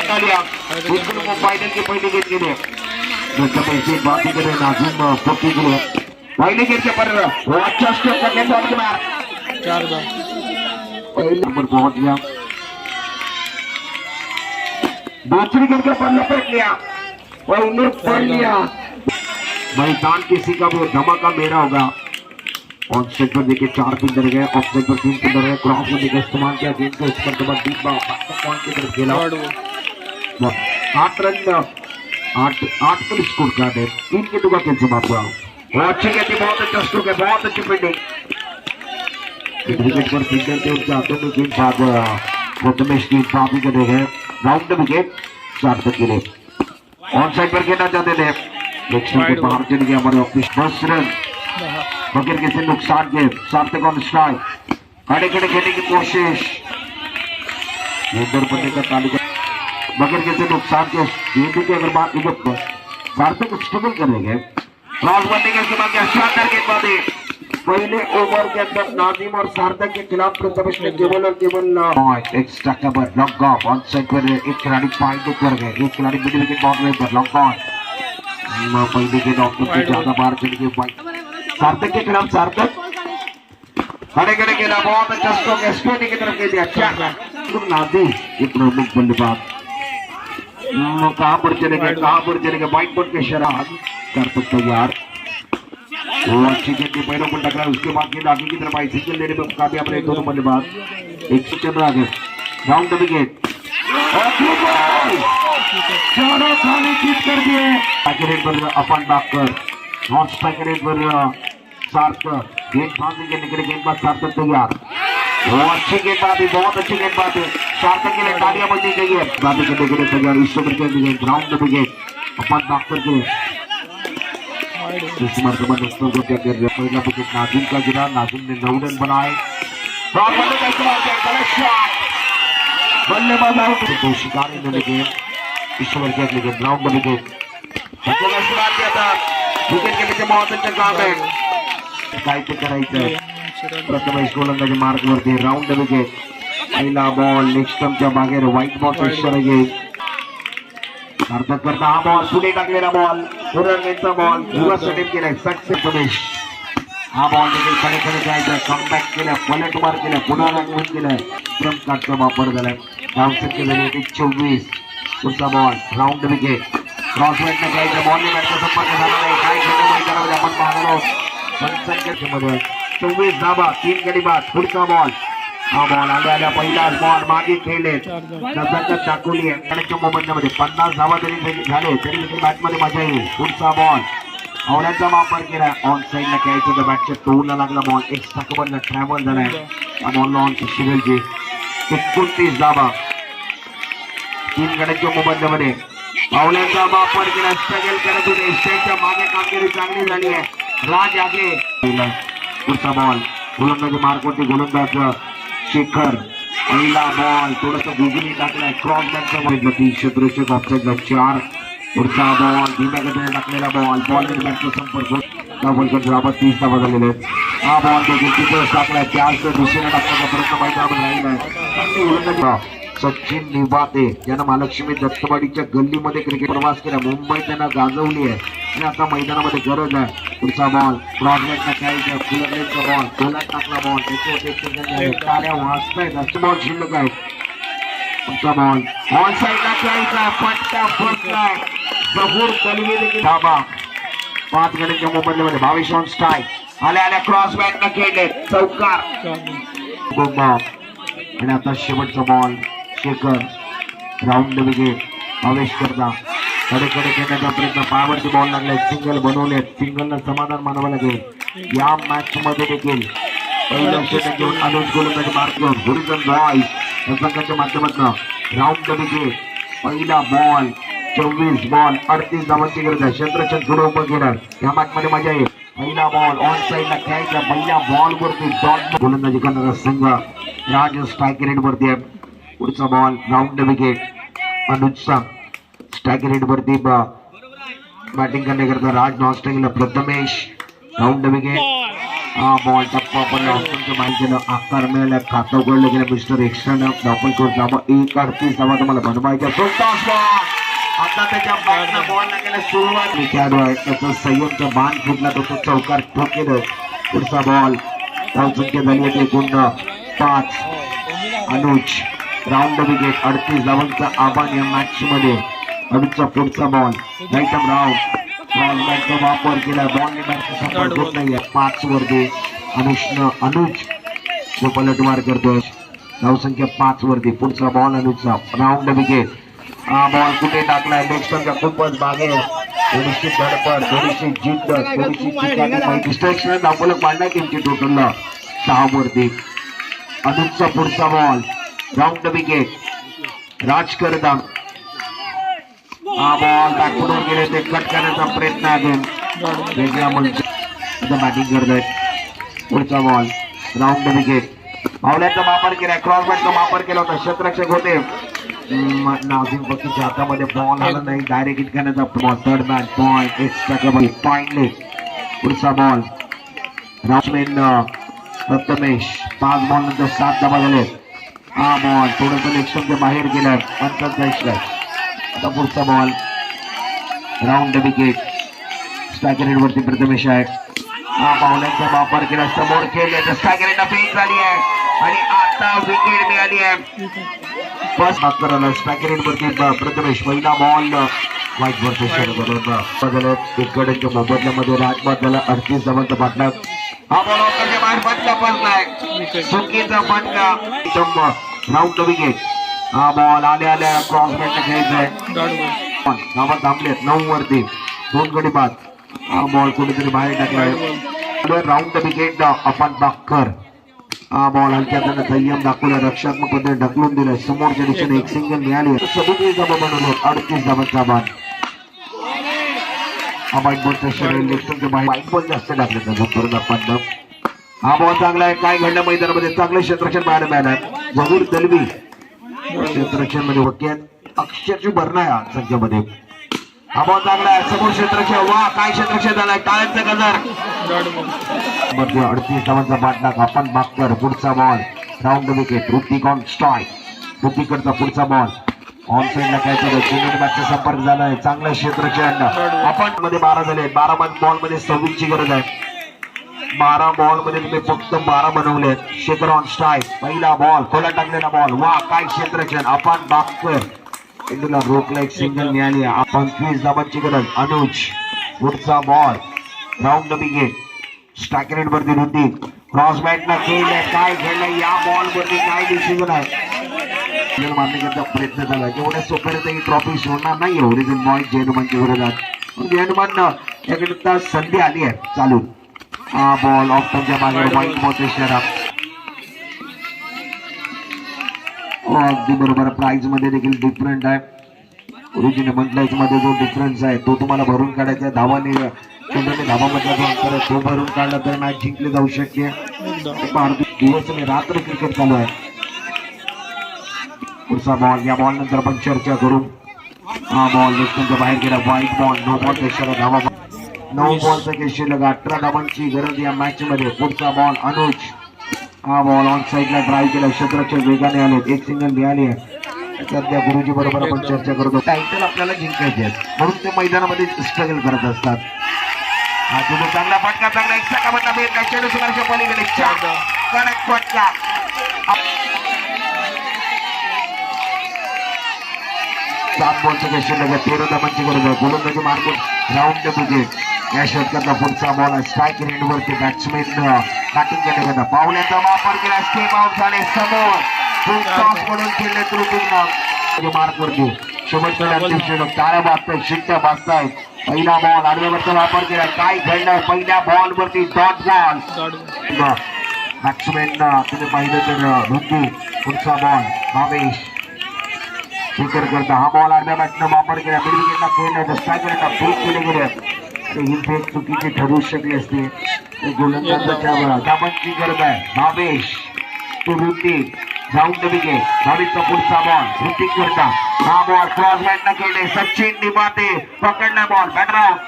तालियां बिल्कुल वो फाइनल की पहली गेंद के लिए पैसे बात करें नाजिम पक्की के लिए पहले गेंद के पर वो अच्छा स्टेप करने बॉल के मार 4 पहले नंबर पहुंच गया दूसरी गेंद के पर लपेट लिया और उन्हें पढ़ लिया मैदान किसी का भी धमाका मेरा होगा ऑन साइड पर देखिए 4 पिंडर गए ऑफ साइड पर 3 पिंडर गए क्रॉस में देखिए इस्तेमाल किया गेंद को इस पर के बाद डीप पॉइंट की तरफ खेला 8 रन 8 पर स्कोर कार्ड है 3 के टुका खेल समाप्त हुआ और अच्छी गेंद बहुत अच्छा स्ट्रोक है बहुत अच्छी फील्डिंग विकेट पर फील्डर थे उनके हाथों में गेंद भाग प्रथमेश की काफी कर रहे राउंड द विकेट 4 तक के लिए ऑन साइड पर खेलना चाहते थे लेकिन के बाहर चल गया हमारे ऑफिस 10 रन बगैर किसी नुकसान के सार्थक ऑन स्ट्राइक खड़े खड़े खेलने की कोशिश उधर बनने का तालिका बगैर किसी नुकसान के गेंद की अगर बात की सार्थक स्ट्रगल करेंगे क्रॉस बनने के बाद शानदार गेंदबाजी पहले ओवर के अंदर नाजिम और सार्थक के खिलाफ प्रथमेश ने केवल और केवल extra cover long off on side पर एक खिलाड़ी पॉइंट कर गए एक खिलाड़ी मिडिल विकेट बाउंड्री पर लॉन्ग ऑन पहले के डॉक्टर से ज्यादा बाहर चल गए सार्थक के खिलाफ सार्थक खड़े खड़े खेला बहुत अच्छा स्ट्रोक है स्टोनी की तरफ दिया क्या नाजिम ये प्रमुख बल्लेबाज कहां पर चलेंगे व्हाइट बोर्ड के शराब सार्थक तैयार वो अच्छी गेंद पैरों पर टकरा उसके बाद गेंद आगे की तरफ आई सिंगल लेने में कामयाब रहे दोनों बल्लेबाज एक से चल रहा है राउंड द विकेट चारों खाली जीत कर दिए पैकेट पर अपन डॉक्टर नॉट पैकेट पर सार्थक गेंद फांसी के निकले गेंदबाज सार्थक तैयार वो अच्छी गेंदबाजी बहुत अच्छी गेंदबाजी सार्थक के लिए तालियां बजनी चाहिए बाजी करने के लिए तैयार इस ओवर के ग्राउंड द विकेट अपन डॉक्टर के इस मरतबा दोस्तों को क्या कर रहे हैं पहला विकेट नाजिम का गिरा नाजिम ने 9 रन बनाए बल्लेबाज आउट तो शिकार इन्होंने गेम इस ओवर के अगले ग्राउंड विकेट किया था विकेट के पीछे बहुत अच्छा काम है कायदे करायचं प्रथमेश गोलंदाजी मार्क वरती राउंड विकेट पहिला बॉल नेक्स्ट टर्मच्या मागे व्हाईट बॉल इशारा घेईल सार्थक करता हा बॉल पुढे टाकलेला बॉल पुनर्नेचा बॉल युवा सेटिंग केलाय सक्सेस रमेश हा बॉल देखील खडे खडे जायचा कमबॅक केला पलटवार केला पुन्हा रन केलाय ट्रम्प कार्डचा वापर झालाय डाऊनसेट केलेले 24 पुढचा बॉल राउंड विकेट क्रॉसवेट ने जायचा बॉलने बॅटचा संपर्क झाला नाही काय खेळणे मैदानामध्ये आपण पाहणार आहोत संख्येमध्ये 24 धाबा 3 गडी बाद पुढचा बॉल हा बॉल आल्या पहिला बॉल मागे खेळले नजर दाखवली आहे त्याच्या मोमेंटमध्ये 50 धावा जरी झाले तरी देखील बॅटमध्ये मजा येईल पुढचा बॉल आवड्याचा वापर केला ऑन साईडला खेळायचं तर बॅटच्या तोडला लागला बॉल एक स्टकबलला ट्रॅव्हल झालाय हा बॉल ऑन शिवेलजी 29 धावा 3 गड्यांच्या मोमेंटमध्ये आवड्याचा वापर केला स्ट्रगल करत होते स्टेजच्या मागे कामगिरी चांगली झाली आहे राज आगे पुढचा बॉल गोलंदाजी मार्कवरती गोलंदाज शेखर पहिला बॉल थोडस गुगली टाकलाय क्रॉस बॅटचा 300 दर्शक ऑफसाईडला 4 पुढचा बॉल धीम्या गतीने टाकलेला बॉल बॅटचा संपर्क धावलकर धावा 30 धावा झालेले हा बॉल देखील तिथं टाकलाय त्याच दिशेने टाकण्याचा प्रयत्न मैदानामध्ये राहिलाय सचिन निवाते ज्यांना महालक्ष्मी दत्तवाडीच्या गल्लीमध्ये क्रिकेट प्रवास केला मुंबई त्यांना गाजवली आहे आणि आता मैदानामध्ये गरज आहे पुढचा बॉल क्रॉसबॅटला खेळायचा फुलकडेचा बॉल गोलात टाकला बॉल त्याच्यावर टाळ्या वाजतायत असे बॉल शिल्लक आहेत पुढचा बॉल ऑन साईडला खेळायचा फटका फटलाय जबूर कलवी देखील धाबा 5 गड्यांच्या मोबाईलमध्ये 22 ऑन स्ट्राईक आल्या क्रॉसबॅटला खेळले चौकार आणि आता शेवटचा बॉल शेखर राउंड विकेट प्रवेश करता कडे खेळण्याचा प्रयत्न पायावरती बॉल लागलाय सिंगल बनवले सिंगलला समाधान मानावं लागेल या मॅच मध्ये देखील पहिल्या षटक घेऊन अनुज गोलंदाजी मार्क घेऊन होरिझॉन बॉयज या संघाच्या माध्यमातून राउंड विकेट पहिला बॉल 24 बॉल 38 धावांची गरज आहे क्षेत्रक्षण पुढे उभं केलं या मॅच मध्ये मजा येईल पहिला बॉल ऑन साईडला खेळायचा पहिल्या बॉल वरती डॉट गोलंदाजी करणारा संघ राज स्ट्राईक रेट वरती आहे पुढचा बॉल राउंड विकेट अनुजचा स्ट्राईक रेट वरती बॅटिंग करण्याकरता राज नॉन स्ट्राईकला प्रथमेश राउंड विकेट हा बॉल टप्पा पण तुमच्या माहितीनं आकार मिळाला, खातं उघडलं गेलं मिस्टर एक्स्ट्रानं धावपल करून धावा 1-38 धावा तुम्हाला बनवायच्या. आता त्याच्या बॅटला बॉल लागेल सुरुवात खेळाडू आहे त्याचा संयमचा बाण फुटला तो चौकार ठोकेल. पुढचा बॉल धावसंख्या झाली आहे एकूण 5. अनुज राऊंड विकेट 38 धावांचा आव्हान या मॅच मध्ये. अनुजचा पुढचा बॉल राईटम राऊंड बॉलचा वापर केला, बॉलने बॅटचा संपर्क होत नाहीये. 5 वरती अनुज जो पलटवार करतोय, धावसंख्या 5 वरती. पुढचा बॉल अनुजचा राऊंड विकेट. हा बॉल कुठे टाकलाय नेक्स्टरच्या खूपच बागे, थोडीशी धडपड, थोडीशी जिद्द, थोडीशी डिस्ट्रॅक्शन धावपलक पाडलाय त्यांची टोटलला 6 वरती. अनुजचा पुढचा बॉल राऊंड विकेट राजकरदा. हा बॉल बॅकफुटवर गेले ते कट करण्याचा प्रयत्न आहे वेगळ्या मंच बॅटिंग करतोय. पुढचा बॉल राऊंड विकेट. पावल्याचा वापर केलाय, क्रॉस बॅटचा वापर केला होता, क्षेत्ररक्षक होते नाझीम फकीच्या हातामध्ये बॉल आला नाही, डायरेक्ट हिट करण्याचा ball. Third match point extra कबल पॉइंटले. पुढचा बॉल राजमेन प्रथमेश 5 बॉल नंतर 7 धावा झाले. हा बॉल थोडंसं नेक्स्टच्या बाहेर गेलाय, 55. आता पुढचा ball round wicket. Striker red वरती प्रथमेश आहे. हा पावलांचा वापर केला, समोर खेळले स्ट्रायकर रेड फेक झाली आहे आणि आता विकेट मिळाली आहे. फर्स्ट बात करायला स्ट्रायकर रेड वरती प्रथमेश. पहिला बॉल वाईट वरती बरोबर इकडच्या मोबदल्यामध्ये राजबाद झाला. 38 धावांचा पाठलाग. हा बॉल ऑफरच्या बाहेर फटका पडलाय, चुकीचा फटका. Round wicket. हा बॉल आल्या क्रॉस बॅटला खेळायचाय. धावा थांबलेत 9 वरती, 2 गडी बाद. हा बॉल कुठेतरी बाहेर टाकलाय. राऊंड विकेट आपण बाकर. हा बॉल हलक्या त्यानं संयम दाखवला, रक्षात्मक पद्धतीने ढकलून दिलं, समोरच्या दिशेने एक सिंगल मिळाली. 37 धावा बनवले, 38 धावांचा बाद. हा वाईट बॉलच्या शरीर वाईट बॉल जास्त टाकले त्याचा. हा बॉल चांगला आहे, काय घडलं मैदानामध्ये चांगलं क्षेत्ररक्षण पाहायला मिळालं. जहूर दलवी क्षेत्ररक्षण मध्ये होत्यात अक्षरची भरणा आहे संख्येमध्ये. हा बॉल चांगला आहे, समोर क्षेत्ररक्षण. वा काय क्षेत्ररक्षण झालाय, टाळ्यांचा गजर. 38 धावांचा पाठलाग आपण बाकर. पुढचा ball round wicket. Hrithik on strike. ऋतिकचा पुढचा बॉल ऑन साईडला काय चालू मॅचचा संपर्क झालाय, चांगलं क्षेत्ररक्षण. आपण मध्ये 12 झाले, 12 बॉल मध्ये 26 ची गरज आहे. 12 बॉल मध्ये तुम्ही फक्त 12 बनवले. Shekhar on strike. पहिला बॉल खोला टाकलेला बॉल. वा काय क्षेत्ररक्षण. आपण बाकर इंडूला रोकला, एक सिंगल मिळाली. 25 धावांची गरज. अनुज पुढचा ball round wicket. Striker red वरती ऋतिक क्रॉस बॅटला खेळले, काय खेळलंय या बॉल वरती, काय डिसिजन आहे मारण्याचा प्रयत्न झाला. जेवढ्या सोप्याने ही ट्रॉफी सोडणार नाही ओरिजिन बॉय जेनुमानच्या विरोधात. जेनुमान याकडे संधी आली आहे चालू. हा बॉल ऑफ त्यांच्या मागे वाईट बॉलचे शहरात. अगदी बरोबर, प्राइज मध्ये देखील डिफरंट आहे. ओरिजिन मंथलाइज मध्ये जो डिफरन्स आहे तो तुम्हाला भरून काढायचा. धावाने धावामधला जो अंतर आहे तो भरून काढला तर मॅच जिंकली जाऊ शकते. दिवस आणि रात्र क्रिकेट चालू आहे. पुढचा बॉल, या बॉल नंतर आपण चर्चा करू. हा बॉल नेक्स्टच्या बाहेर गेला, वाईट बॉल. 9 बॉल पेक्षा धावा, 9 बॉलचा शिल्लक 18 धावांची गरज या मॅच मध्ये. पुढचा बॉल अनुज. हा बॉल ऑन साईडला ड्राईव्ह केला, क्षेत्ररक्षक वेगाने आले, एक सिंगल मिळाली आहे. सध्या गुरुजी बरोबर आपण चर्चा करतो. टायटल आपल्याला जिंकायचे म्हणून ते मैदानामध्ये स्ट्रगल करत असतात. हा तुम्ही चांगला फटका, चांगला एक सकामधला बेट काय चेंडू सुमारच्या पलीकडे कडक फटका. 7 बॉलचं शिल्लक 13 धावांची गरज आहे. गोलंदाजी मार्गून राऊंड विकेट. या षटकातला पुढचा बॉल स्ट्राईक रेंजवरती बॅट्समॅन बॅटिंग करण्याकरता पावल्याचा वापर केला, स्टेप आउट झाले. समोर म्हणून खेळले ऋतिकनं मार्कवरती. शेवटचा अंतिम षटक, टाळ्या वाजतायत, शिट्ट्या वाजतायत. पहिला बॉल आडव्यावरचा वापर केला, काय घडलं पहिल्या बॉल वरती डॉट बॉल. बॅट्समॅन तुम्ही पाहिलं तर ऋतिक. पुढचा बॉल भावेश स्वीकार करता. हा बॉल आडव्या बॅटनं वापर केला, मिड विकेटला खेळला, स्ट्रायकरला फेक केले गेले. ही फेक चुकीची ठरू शकली असते. गोलंदाजाच्या धावांची गरज आहे. भावेश तो ऋतिक राऊंड विकेट. भावेशचा पुढचा बॉल ऋतिक करता. हा बॉल क्रॉस बॅटनं खेळले, सचिन निबाते पकडला बॉल, बॅटर आउट.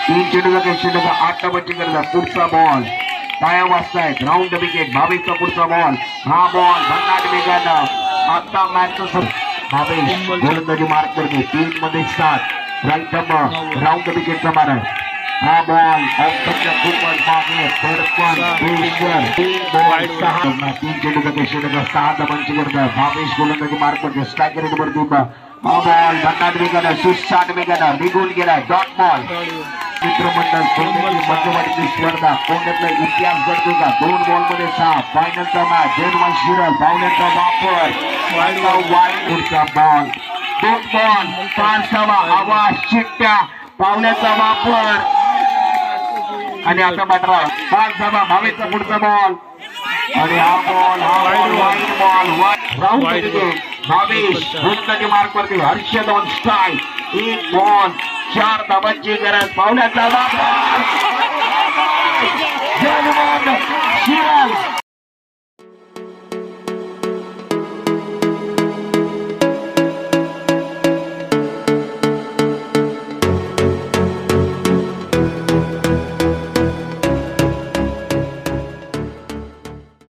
3 चेंडूचा काही चेंडूचा 8 धावांची गरज आहे. पुढचा बॉल काया वाजतायत. राऊंड विकेट 22 चा पुढचा बॉल. हा बॉल भन्नाट वेगानं आता मॅच भावेश गोलंदाजी मार्क करते. 3 मध्ये 7 राईट राऊंड विकेटचा मारा. हा बॉल ऑप्शनच्या खूपच मागे पडपण 3 बॉल 6 3 चेंडूचा काही चेंडूचा 6 धावांची गरज आहे. भावेश गोलंदाजी मार्क करते. स्ट्रायकर नंबर 2 हा बॉल भन्नाट वेगानं 60 वेगानं निघून गेलाय. डॉट बॉल मित्रमंडळ कोंड्याची मध्यवर्ती स्पर्धा कोंड्यातला इतिहास घडतो का. 2 बॉल मध्ये 6 फायनलचा मॅच. जन्म शिरल पावण्याचा वापर वाईट पुढचा बॉल 2 बॉल 5 धावा आवाज चिट्ट्या पावण्याचा वापर आणि आता बॅटरा 5 धावा. भावेशचा पुढचा बॉल आणि हा ball wide ball round wicket. Bhavesh गोलंदाजी मार्क वरती. Harshad on strike. 1 बॉल 4 धावांची गरज. पावण्याचा वापर शिरल